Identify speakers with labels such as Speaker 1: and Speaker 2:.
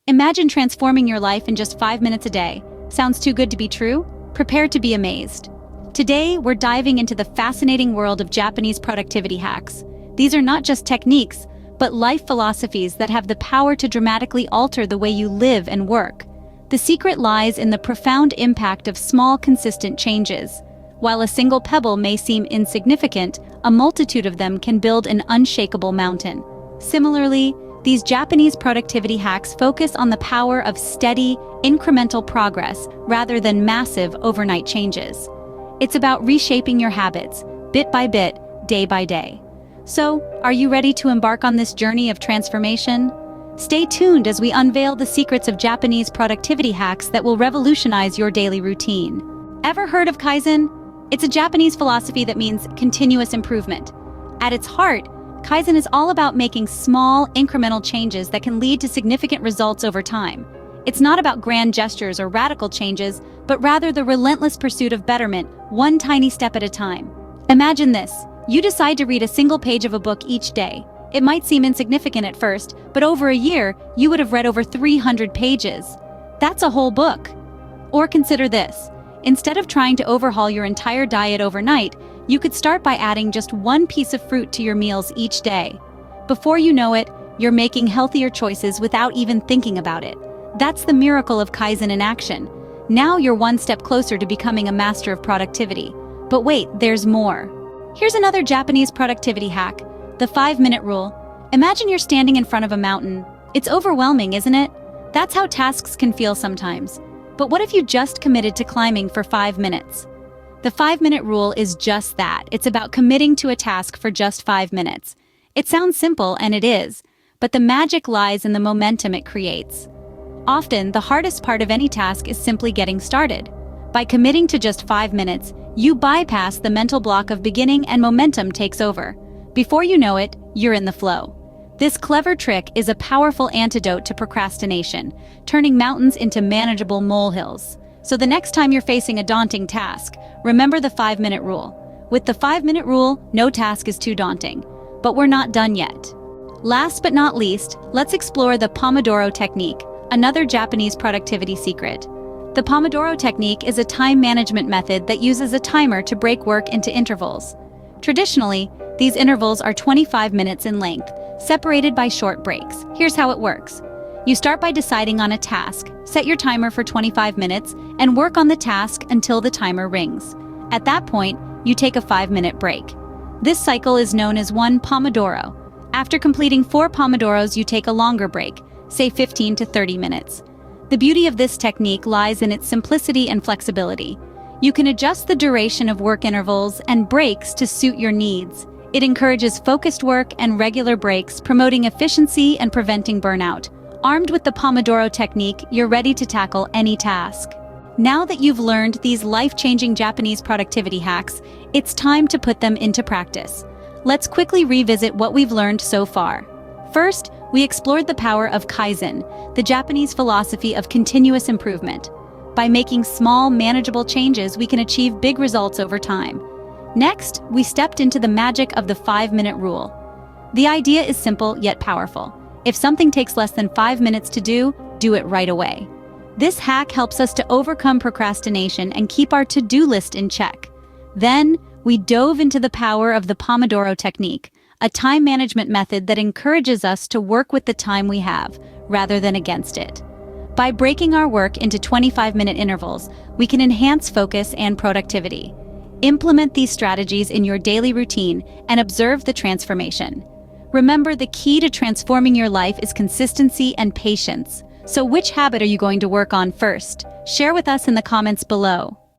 Speaker 1: Imagine transforming your life in just 5 minutes a day. Sounds too good to be true? Prepare to be amazed. Today, we're diving into the fascinating world of Japanese productivity hacks. These are not just techniques, but life philosophies that have the power to dramatically alter the way you live and work. The secret lies in the profound impact of small, consistent changes. While a single pebble may seem insignificant, a multitude of them can build an unshakable mountain. Similarly, these Japanese productivity hacks focus on the power of steady, incremental progress rather than massive overnight changes. It's about reshaping your habits, bit by bit, day by day. So, are you ready to embark on this journey of transformation? Stay tuned as we unveil the secrets of Japanese productivity hacks that will revolutionize your daily routine. Ever heard of Kaizen? It's a Japanese philosophy that means continuous improvement. At its heart, Kaizen is all about making small, incremental changes that can lead to significant results over time. It's not about grand gestures or radical changes, but rather the relentless pursuit of betterment, one tiny step at a time. Imagine this. You decide to read a single page of a book each day. It might seem insignificant at first, but over a year, you would have read over 300 pages. That's a whole book. Or consider this. Instead of trying to overhaul your entire diet overnight, you could start by adding just one piece of fruit to your meals each day. Before you know it, you're making healthier choices without even thinking about it. That's the miracle of Kaizen in action. Now you're one step closer to becoming a master of productivity. But wait, there's more. Here's another Japanese productivity hack, the 5-minute rule. Imagine you're standing in front of a mountain. It's overwhelming, isn't it? That's how tasks can feel sometimes. But what if you just committed to climbing for 5 minutes? The 5-minute rule is just that. It's about committing to a task for just 5 minutes. It sounds simple, and it is, but the magic lies in the momentum it creates. Often, the hardest part of any task is simply getting started. By committing to just 5 minutes, you bypass the mental block of beginning and momentum takes over. Before you know it, you're in the flow. This clever trick is a powerful antidote to procrastination, turning mountains into manageable molehills. So the next time you're facing a daunting task, remember the 5-minute rule. With the 5-minute rule, no task is too daunting. But we're not done yet. Last but not least, let's explore the Pomodoro Technique, another Japanese productivity secret. The Pomodoro Technique is a time management method that uses a timer to break work into intervals. Traditionally, these intervals are 25 minutes in length, separated by short breaks. Here's how it works. You start by deciding on a task, set your timer for 25 minutes, and work on the task until the timer rings. At that point, you take a 5-minute break. This cycle is known as one Pomodoro. After completing 4 Pomodoros, you take a longer break, say 15 to 30 minutes. The beauty of this technique lies in its simplicity and flexibility. You can adjust the duration of work intervals and breaks to suit your needs. It encourages focused work and regular breaks, promoting efficiency and preventing burnout. Armed with the Pomodoro Technique, you're ready to tackle any task. Now that you've learned these life-changing Japanese productivity hacks, it's time to put them into practice. Let's quickly revisit what we've learned so far. First, we explored the power of Kaizen, the Japanese philosophy of continuous improvement. By making small, manageable changes, we can achieve big results over time. Next, we stepped into the magic of the 5-minute rule. The idea is simple yet powerful. If something takes less than 5 minutes to do it right away. This hack helps us to overcome procrastination and keep our to-do list in check. Then, we dove into the power of the Pomodoro Technique, a time management method that encourages us to work with the time we have, rather than against it. By breaking our work into 25-minute intervals, we can enhance focus and productivity. Implement these strategies in your daily routine and observe the transformation. Remember, the key to transforming your life is consistency and patience. So which habit are you going to work on first? Share with us in the comments below.